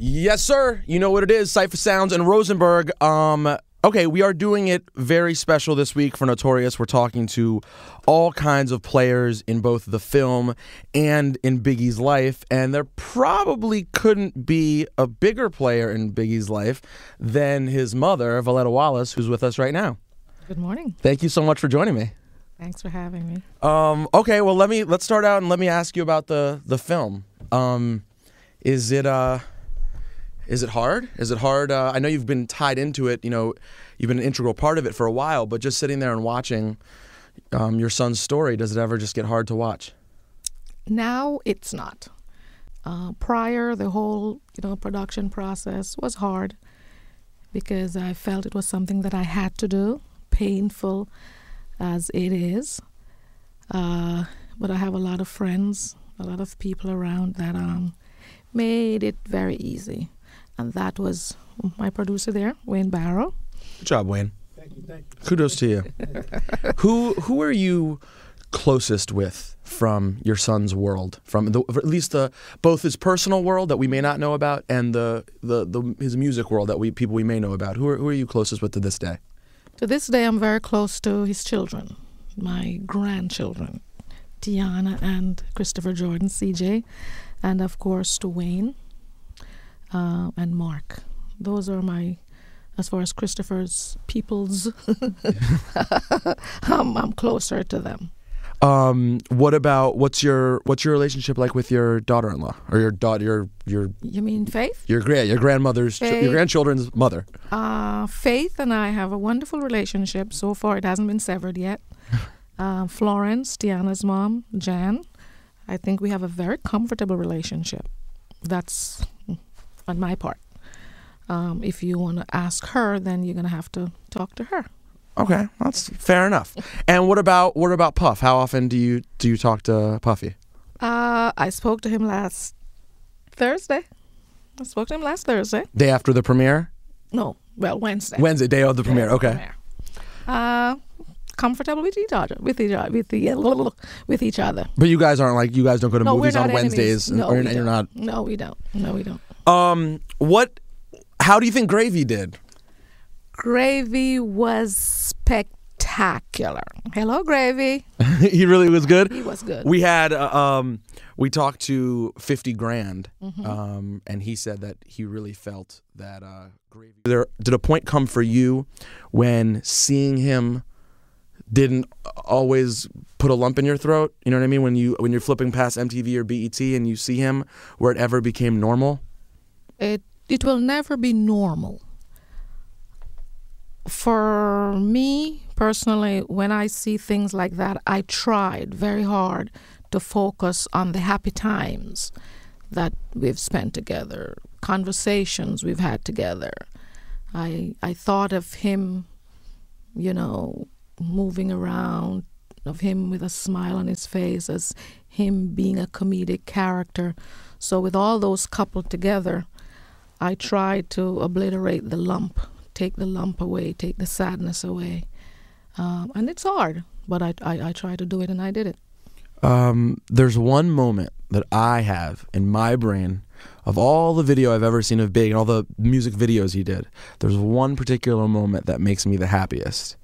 Yes, sir. You know what it is. Cypher Sounds and Rosenberg. Okay, we are doing it very special this week for Notorious. We're talking to all kinds of players in both the film and in Biggie's life, and there probably couldn't be a bigger player in Biggie's life than his mother, Voletta Wallace, who's with us right now. Good morning. Thank you so much for joining me. Thanks for having me. Okay, well let's start out and let me ask you about the film. Is it hard? Is it hard? I know you've been tied into it. You know, you've been an integral part of it for a while. But just sitting there and watching your son's story, does it ever just get hard to watch? Now it's not. Prior, the whole production process was hard because I felt it was something that I had to do, painful as it is. But I have a lot of friends, a lot of people around that made it very easy. And that was my producer there, Wayne Barrow. Good job, Wayne. Thank you. Kudos to you. Who are you closest with from your son's world? From at least both his personal world that we may not know about and his music world that people we may know about. Who are you closest with to this day? To this day, I'm very close to his children, my grandchildren, Tiana and Christopher Jordan, CJ, and of course to Wayne. And Mark. Those are my, as far as Christopher's peoples, I'm closer to them. What's your relationship like with your daughter-in-law or your daughter? You mean Faith? Your grandmother's, your grandchildren's mother. Faith and I have a wonderful relationship. So far, it hasn't been severed yet. Florence, Tiana's mom, Jan. I think we have a very comfortable relationship. That's on my part. If you want to ask her, then you're going to have to talk to her. Okay, that's fair enough. And what about Puff? How often do you talk to Puffy? I spoke to him last Thursday. Day after the premiere? No, well, Wednesday. Wednesday, day of the premiere. Okay. Comfortable with each other, with each other. But you guys aren't like, you guys don't go to movies on Wednesdays, No, and you're not. No, we don't. How do you think Gravy did? Gravy was spectacular. Hello, Gravy. He really was good? He was good. We had, we talked to 50 Grand, and he said that he really felt that Gravy... Did a point come for you when seeing him didn't always put a lump in your throat? You know what I mean? When you're flipping past MTV or BET and you see him, where it ever became normal? It will never be normal. For me, personally, when I see things like that, I tried very hard to focus on the happy times that we've spent together, conversations we've had together. I thought of him, moving around, of him with a smile on his face, as him being a comedic character. So with all those coupled together, I tried to obliterate the lump, take the lump away, take the sadness away. And it's hard, but I tried to do it, and I did it. There's one moment that I have in my brain of all the video I've ever seen of Big and all the music videos he did. There's one particular moment that makes me the happiest.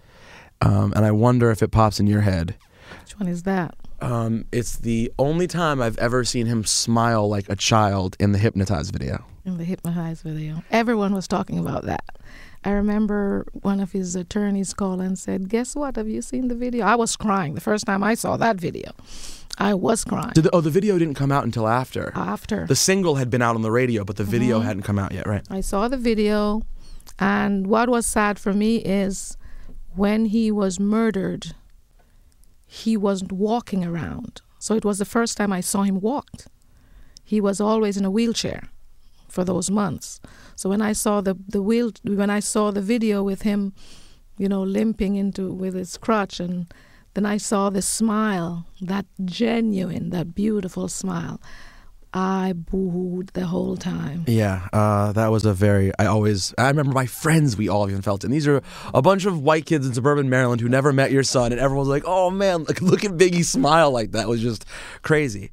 And I wonder if it pops in your head. Which one is that? It's the only time I've ever seen him smile like a child in the Hypnotize video. In the Hypnotize video. Everyone was talking about that. I remember one of his attorneys called and said, "Guess what? Have you seen the video?" I was crying the first time I saw that video. I was crying. The video didn't come out until after. After. The single had been out on the radio, but the video hadn't come out yet, right? I saw the video, and what was sad for me is when he was murdered, he wasn't walking around. So it was the first time I saw him walk. He was always in a wheelchair for those months. So when I saw the video with him, limping with his crutch, and then I saw the smile, that genuine, that beautiful smile. I booed the whole time. Yeah, that was I remember my friends, we all even felt it. And these are a bunch of white kids in suburban Maryland who never met your son, and everyone's like, oh man, look at Biggie smile like that. It was just crazy.